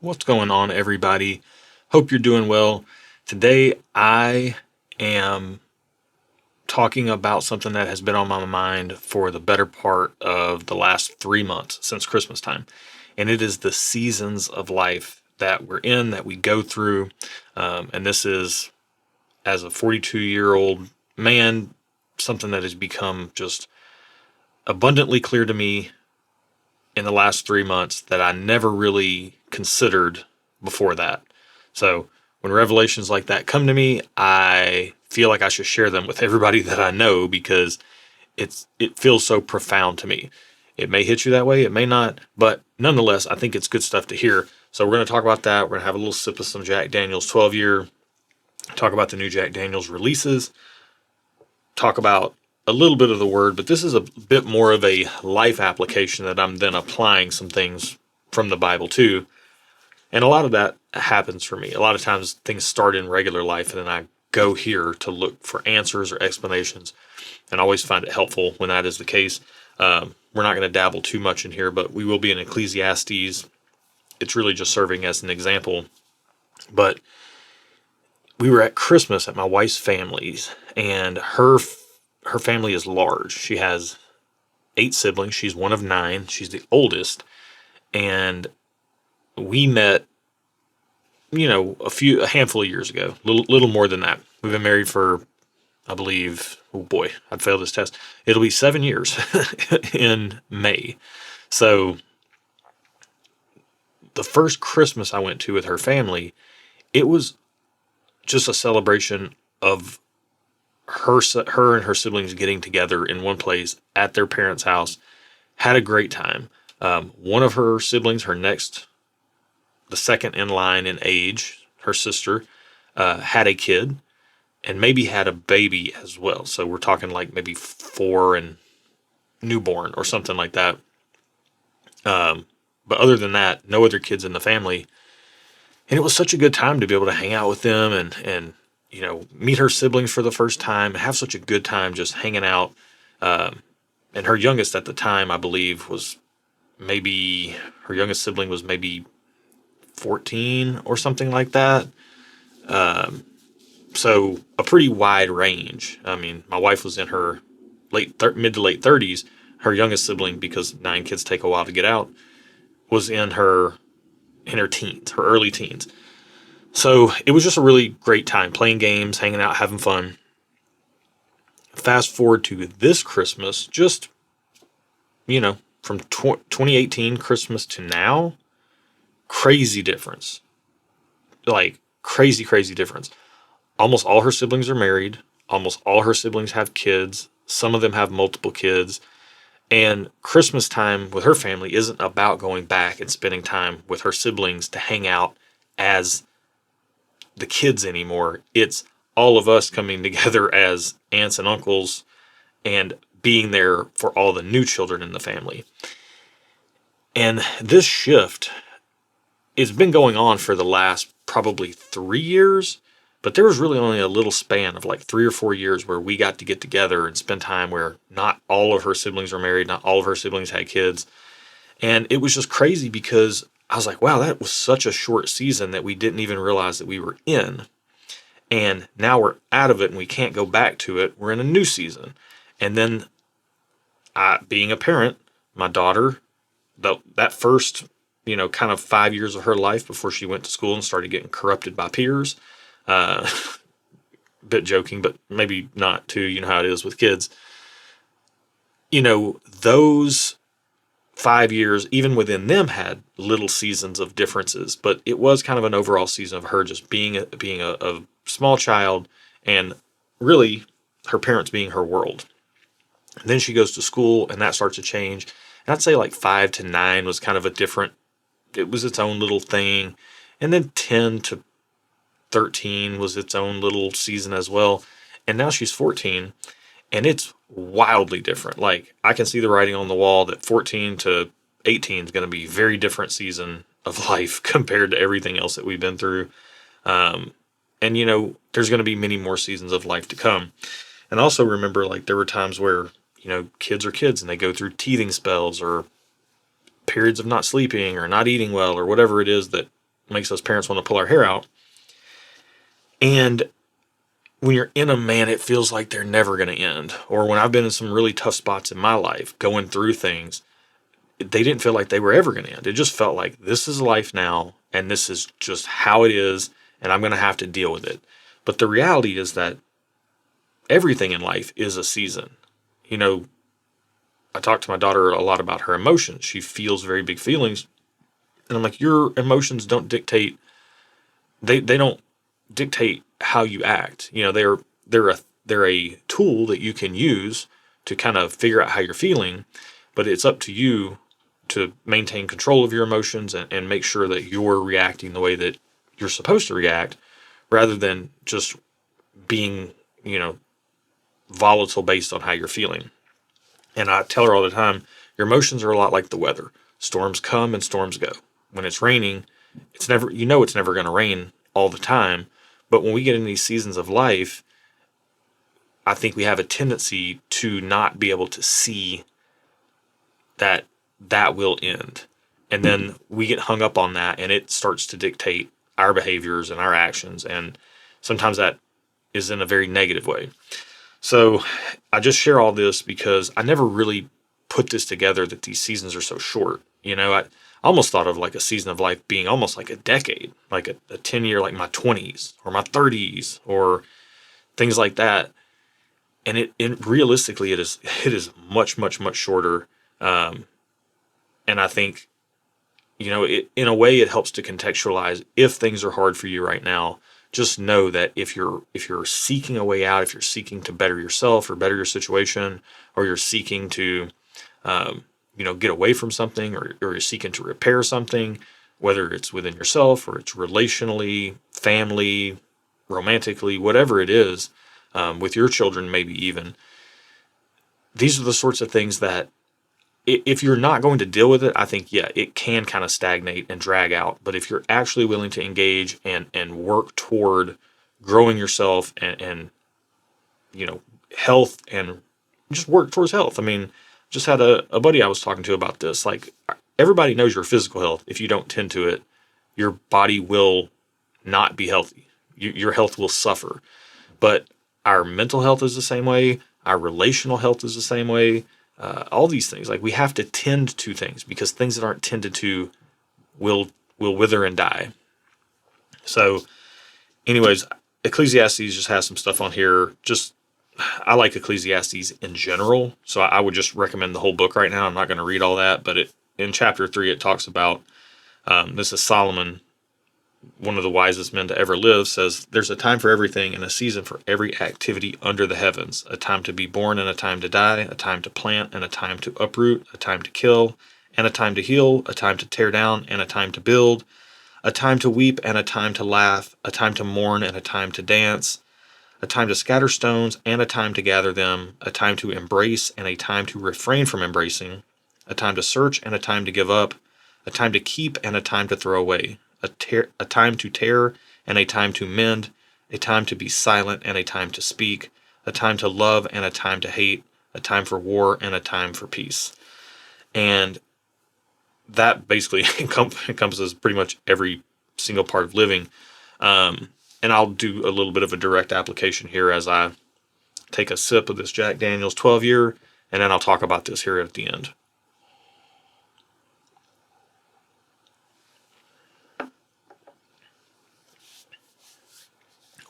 What's going on, everybody? Hope you're doing well. Today, I am talking about something that has been on my mind for the better part of the last 3 months since Christmas time. And it is the seasons of life that we're in, that we go through. And this is, as a 42-year-old man, something that has become just abundantly clear to me in the last 3 months that I never really considered before that. So when revelations like that come to me, I feel like I should share them with everybody that I know because it feels so profound to me. It may hit you that way, it may not, but nonetheless, I think it's good stuff to hear. So we're going to talk about that. We're going to have a little sip of some Jack Daniel's 12-year, talk about the new Jack Daniel's releases, talk about a little bit of the word, but this is a bit more of a life application that I'm then applying some things from the Bible to. And a lot of that happens for me. A lot of times things start in regular life and then I go here to look for answers or explanations. And I always find it helpful when that is the case. We're not going to dabble too much in here, but we will be in Ecclesiastes. It's really just serving as an example. But we were at Christmas at my wife's family's, and her family is large. She has 8 siblings. She's one of 9. She's the oldest. And we met, a handful of years ago, little more than that. We've been married for, I believe, oh boy, I'd failed this test. It'll be 7 years in May. So the first Christmas I went to with her family, it was just a celebration of her and her siblings getting together in one place at their parents' house. Had a great time. One of her siblings, the second in line in age, her sister, had a kid and maybe had a baby as well. So we're talking like maybe 4 and newborn or something like that. But other than that, no other kids in the family. And it was such a good time to be able to hang out with them and meet her siblings for the first time, have such a good time just hanging out. And her youngest at the time, I believe, her youngest sibling was maybe 14 or something like that. So a pretty wide range. I mean, my wife was in her mid to late 30s. Her youngest sibling, because 9 kids take a while to get out, was in her teens, her early teens. So it was just a really great time playing games, hanging out, having fun. Fast forward to this Christmas, just, from 2018 Christmas to now, crazy difference. Like, crazy, crazy difference. Almost all her siblings are married. Almost all her siblings have kids. Some of them have multiple kids. And Christmas time with her family isn't about going back and spending time with her siblings to hang out as the kids anymore. It's all of us coming together as aunts and uncles and being there for all the new children in the family. And this shift, it's been going on for the last probably 3 years, but there was really only a little span of like 3 or 4 years where we got to get together and spend time where not all of her siblings were married, not all of her siblings had kids. And it was just crazy because I was like, wow, that was such a short season that we didn't even realize that we were in. And now we're out of it and we can't go back to it. We're in a new season. And then being a parent, my daughter, that first, kind of 5 years of her life before she went to school and started getting corrupted by peers, bit joking, but maybe not too, you know how it is with kids. Those 5 years, even within them, had little seasons of differences, but it was kind of an overall season of her just being a small child and really her parents being her world. And then she goes to school and that starts to change. And I'd say like 5 to 9 was kind of it was its own little thing. And then 10 to 13 was its own little season as well. And now she's 14 and it's wildly different. Like, I can see the writing on the wall that 14 to 18 is going to be a very different season of life compared to everything else that we've been through. And there's going to be many more seasons of life to come. And also remember, like, there were times where, kids are kids and they go through teething spells or periods of not sleeping or not eating well or whatever it is that makes us parents want to pull our hair out. And when you're in them, man, it feels like they're never going to end. Or when I've been in some really tough spots in my life, going through things, they didn't feel like they were ever going to end. It just felt like this is life now, and this is just how it is, and I'm going to have to deal with it. But the reality is that everything in life is a season. You know, I talk to my daughter a lot about her emotions. She feels very big feelings. And I'm like, your emotions don't dictate, they don't dictate how you act. You know, they're a tool that you can use to kind of figure out how you're feeling, but it's up to you to maintain control of your emotions and make sure that you're reacting the way that you're supposed to react, rather than just being, you know, volatile based on how you're feeling. And I tell her all the time, your emotions are a lot like the weather. Storms come and storms go. When it's raining, it's never, you know, it's never going to rain all the time. But when we get in these seasons of life, I think we have a tendency to not be able to see that that will end. And then we get hung up on that, and it starts to dictate our behaviors and our actions. And sometimes that is in a very negative way. So I just share all this because I never really put this together that these seasons are so short. You know, I almost thought of like a season of life being almost like a decade, like a 10-year, like my 20s or my 30s or things like that. And it realistically, it is much, much, much shorter. And I think, you know, in a way it helps to contextualize if things are hard for you right now. Just know that if you're seeking a way out, if you're seeking to better yourself or better your situation, or you're seeking to, you know, get away from something, or you're seeking to repair something, whether it's within yourself or it's relationally, family, romantically, whatever it is, with your children, maybe even, these are the sorts of things that if you're not going to deal with it, I think, yeah, it can kind of stagnate and drag out. But if you're actually willing to engage and work toward growing yourself and you know, health, and just work towards health. I mean, just had a buddy I was talking to about this. Like, everybody knows your physical health. If you don't tend to it, your body will not be healthy. Your health will suffer. But our mental health is the same way. Our relational health is the same way. All these things, like, we have to tend to things, because things that aren't tended to will wither and die. So anyways, Ecclesiastes just has some stuff on here. Just, I like Ecclesiastes in general, so I would just recommend the whole book right now. I'm not going to read all that, but in chapter 3 it talks about, this is Solomon, one of the wisest men to ever live, says, there's a time for everything and a season for every activity under the heavens, a time to be born and a time to die, a time to plant and a time to uproot, a time to kill and a time to heal, a time to tear down and a time to build, a time to weep and a time to laugh, a time to mourn and a time to dance, a time to scatter stones and a time to gather them, a time to embrace and a time to refrain from embracing, a time to search and a time to give up, a time to keep and a time to throw away, a time to tear and a time to mend, a time to be silent and a time to speak, a time to love and a time to hate, a time for war and a time for peace. And that basically encompasses pretty much every single part of living. And I'll do a little bit of a direct application here as I take a sip of this Jack Daniel's 12-year, and then I'll talk about this here at the end.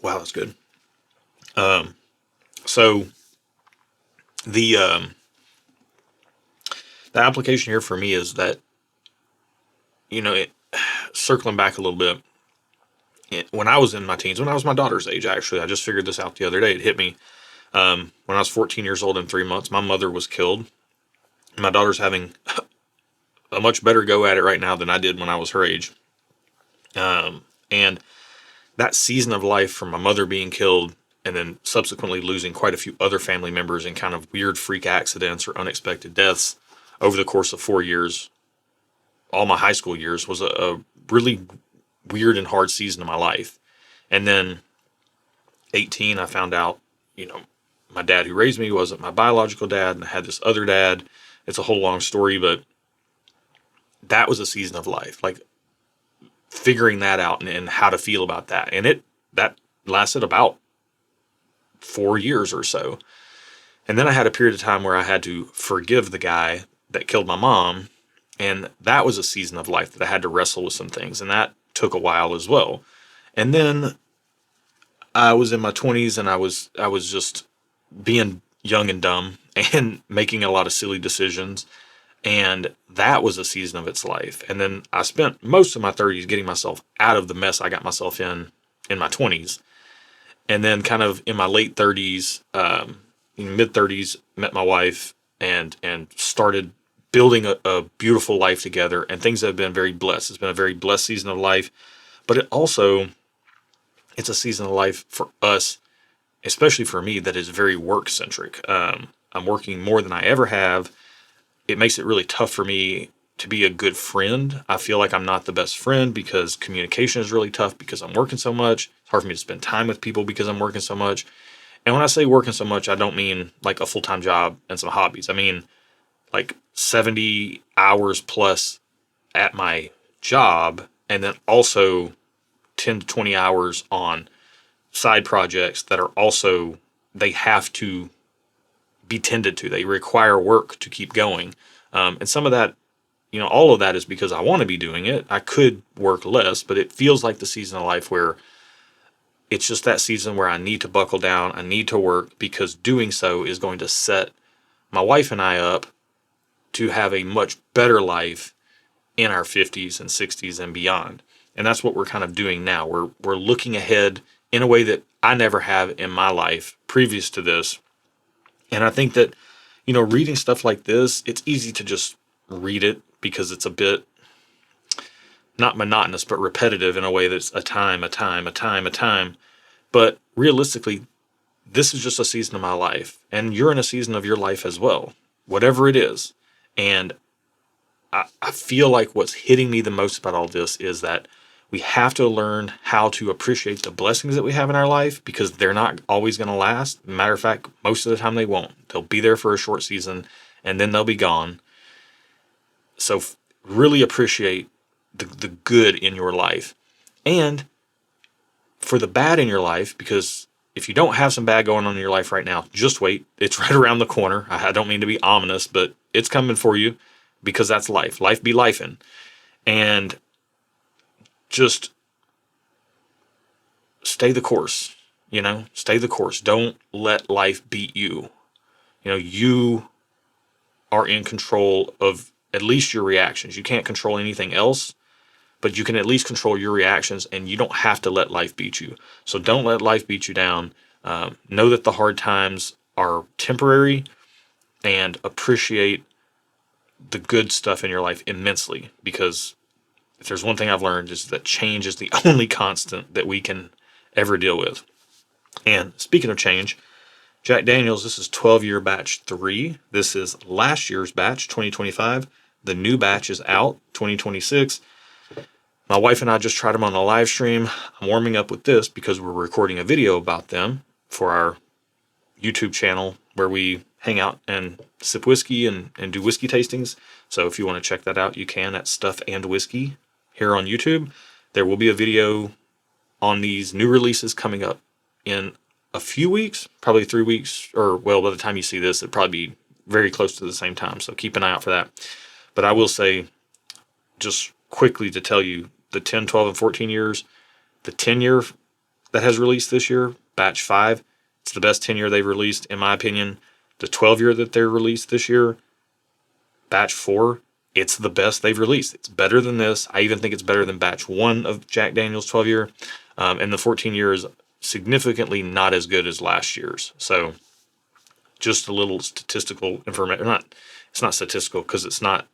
Wow, that's good. So the application here for me is that, you know, circling back a little bit, when I was in my teens, when I was my daughter's age, actually, I just figured this out the other day. It hit me. When I was 14 years old and 3 months, my mother was killed. My daughter's having a much better go at it right now than I did when I was her age. And that season of life, from my mother being killed and then subsequently losing quite a few other family members in kind of weird freak accidents or unexpected deaths over the course of 4 years, all my high school years, was a really weird and hard season of my life. And then 18, I found out, you know, my dad who raised me wasn't my biological dad, and I had this other dad. It's a whole long story, but that was a season of life. Like, figuring that out and how to feel about that. And that lasted about 4 years or so. And then I had a period of time where I had to forgive the guy that killed my mom. And that was a season of life that I had to wrestle with some things. And that took a while as well. And then I was in my 20s, and I was just being young and dumb and making a lot of silly decisions. And that was a season of its life. And then I spent most of my 30s getting myself out of the mess I got myself in my 20s. And then kind of in my late 30s, mid 30s, met my wife and started building a beautiful life together. And things have been very blessed. It's been a very blessed season of life. But it's a season of life for us, especially for me, that is very work centric. I'm working more than I ever have. It makes it really tough for me to be a good friend. I feel like I'm not the best friend because communication is really tough because I'm working so much. It's hard for me to spend time with people because I'm working so much. And when I say working so much, I don't mean like a full-time job and some hobbies. I mean like 70 hours plus at my job, and then also 10 to 20 hours on side projects that are also, they have to be tended to. They require work to keep going. And some of that, all of that is because I want to be doing it. I could work less, but it feels like the season of life where it's just that season where I need to buckle down. I need to work, because doing so is going to set my wife and I up to have a much better life in our 50s and 60s and beyond. And that's what we're kind of doing now. We're looking ahead in a way that I never have in my life previous to this. And I think that, reading stuff like this, it's easy to just read it because it's a bit not monotonous, but repetitive in a way that's a time. But realistically, this is just a season of my life, and you're in a season of your life as well, whatever it is. And I feel like what's hitting me the most about all this is that we have to learn how to appreciate the blessings that we have in our life, because they're not always going to last. Matter of fact, most of the time they won't. They'll be there for a short season and then they'll be gone. So really appreciate the good in your life, and for the bad in your life, because if you don't have some bad going on in your life right now, just wait. It's right around the corner. I don't mean to be ominous, but it's coming for you, because that's life. Life be lifing. And just stay the course, stay the course. Don't let life beat you. You are in control of at least your reactions. You can't control anything else, but you can at least control your reactions, and you don't have to let life beat you. So don't let life beat you down. Know that the hard times are temporary, and appreciate the good stuff in your life immensely, because if there's one thing I've learned, is that change is the only constant that we can ever deal with. And speaking of change, Jack Daniels, this is 12-year batch 3. This is last year's batch, 2025. The new batch is out, 2026. My wife and I just tried them on a live stream. I'm warming up with this because we're recording a video about them for our YouTube channel, where we hang out and sip whiskey and do whiskey tastings. So if you want to check that out, you can at Stuff and Whiskey here on YouTube. There will be a video on these new releases coming up in a few weeks, probably 3 weeks, or by the time you see this, it'll probably be very close to the same time. So keep an eye out for that. But I will say, just quickly to tell you, the 10, 12, and 14 years, the 10-year that has released this year, batch 5, it's the best 10-year they've released, in my opinion. The 12-year that they're released this year, batch 4, it's the best they've released. It's better than this. I even think it's better than batch 1 of Jack Daniel's 12-year. And the 14-year is significantly not as good as last year's. So just a little statistical information. It's not statistical because it's not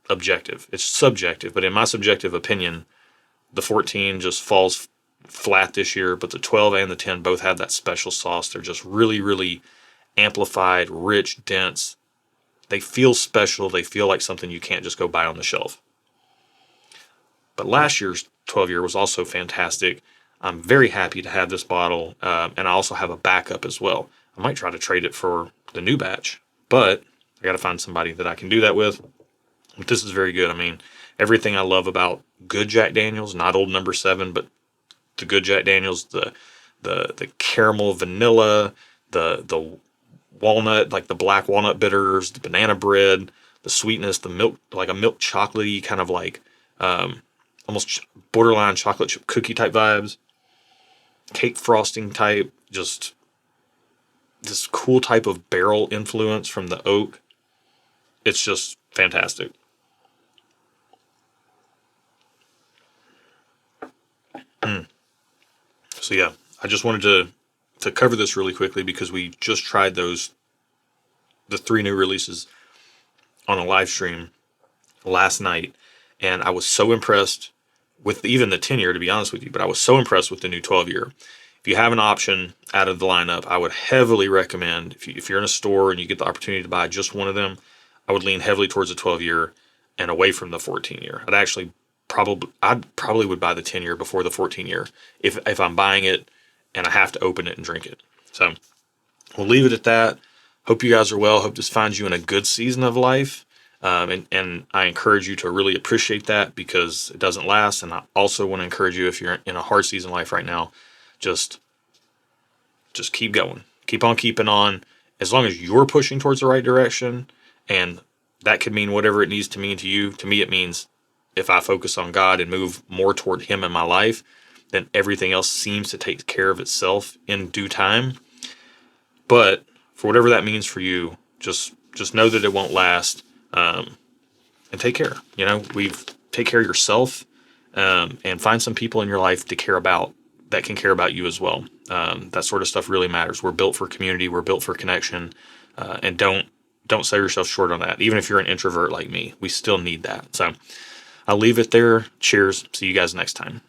objective. It's subjective. But in my subjective opinion, the 14 just falls flat this year, but the 12 and the 10 both have that special sauce. They're just really, really amplified, rich, dense. They feel special. They feel like something you can't just go buy on the shelf. But last year's 12-year was also fantastic. I'm very happy to have this bottle, and I also have a backup as well. I might try to trade it for the new batch, but I got to find somebody that I can do that with. But this is very good. I mean, everything I love about good Jack Daniels, not old number 7, but the good Jack Daniels, the caramel vanilla, the walnut, like the black walnut bitters, the banana bread, the sweetness, the milk, like a milk chocolatey kind of like almost borderline chocolate chip cookie type vibes, cake frosting type, just this cool type of barrel influence from the oak. It's just fantastic. So yeah, I just wanted to cover this really quickly because we just tried the 3 new releases on a live stream last night, and I was so impressed with even the 10 year, to be honest with you, but I was so impressed with the new 12 year. If you have an option out of the lineup, I would heavily recommend, if you're in a store and you get the opportunity to buy just one of them, I would lean heavily towards the 12 year and away from the 14 year. I'd probably would buy the 10 year before the 14 year if I'm buying it and I have to open it and drink it. So we'll leave it at that. Hope you guys are well. Hope this finds you in a good season of life. And I encourage you to really appreciate that because it doesn't last. And I also want to encourage you, if you're in a hard season of life right now, just keep going. Keep on keeping on. As long as you're pushing towards the right direction, and that could mean whatever it needs to mean to you. To me, it means if I focus on God and move more toward Him in my life, then everything else seems to take care of itself in due time. But for whatever that means for you, just know that it won't last, and take care. Take care of yourself, and find some people in your life to care about that can care about you as well. That sort of stuff really matters. We're built for community. We're built for connection, and don't sell yourself short on that. Even if you're an introvert like me, we still need that. So I'll leave it there. Cheers. See you guys next time.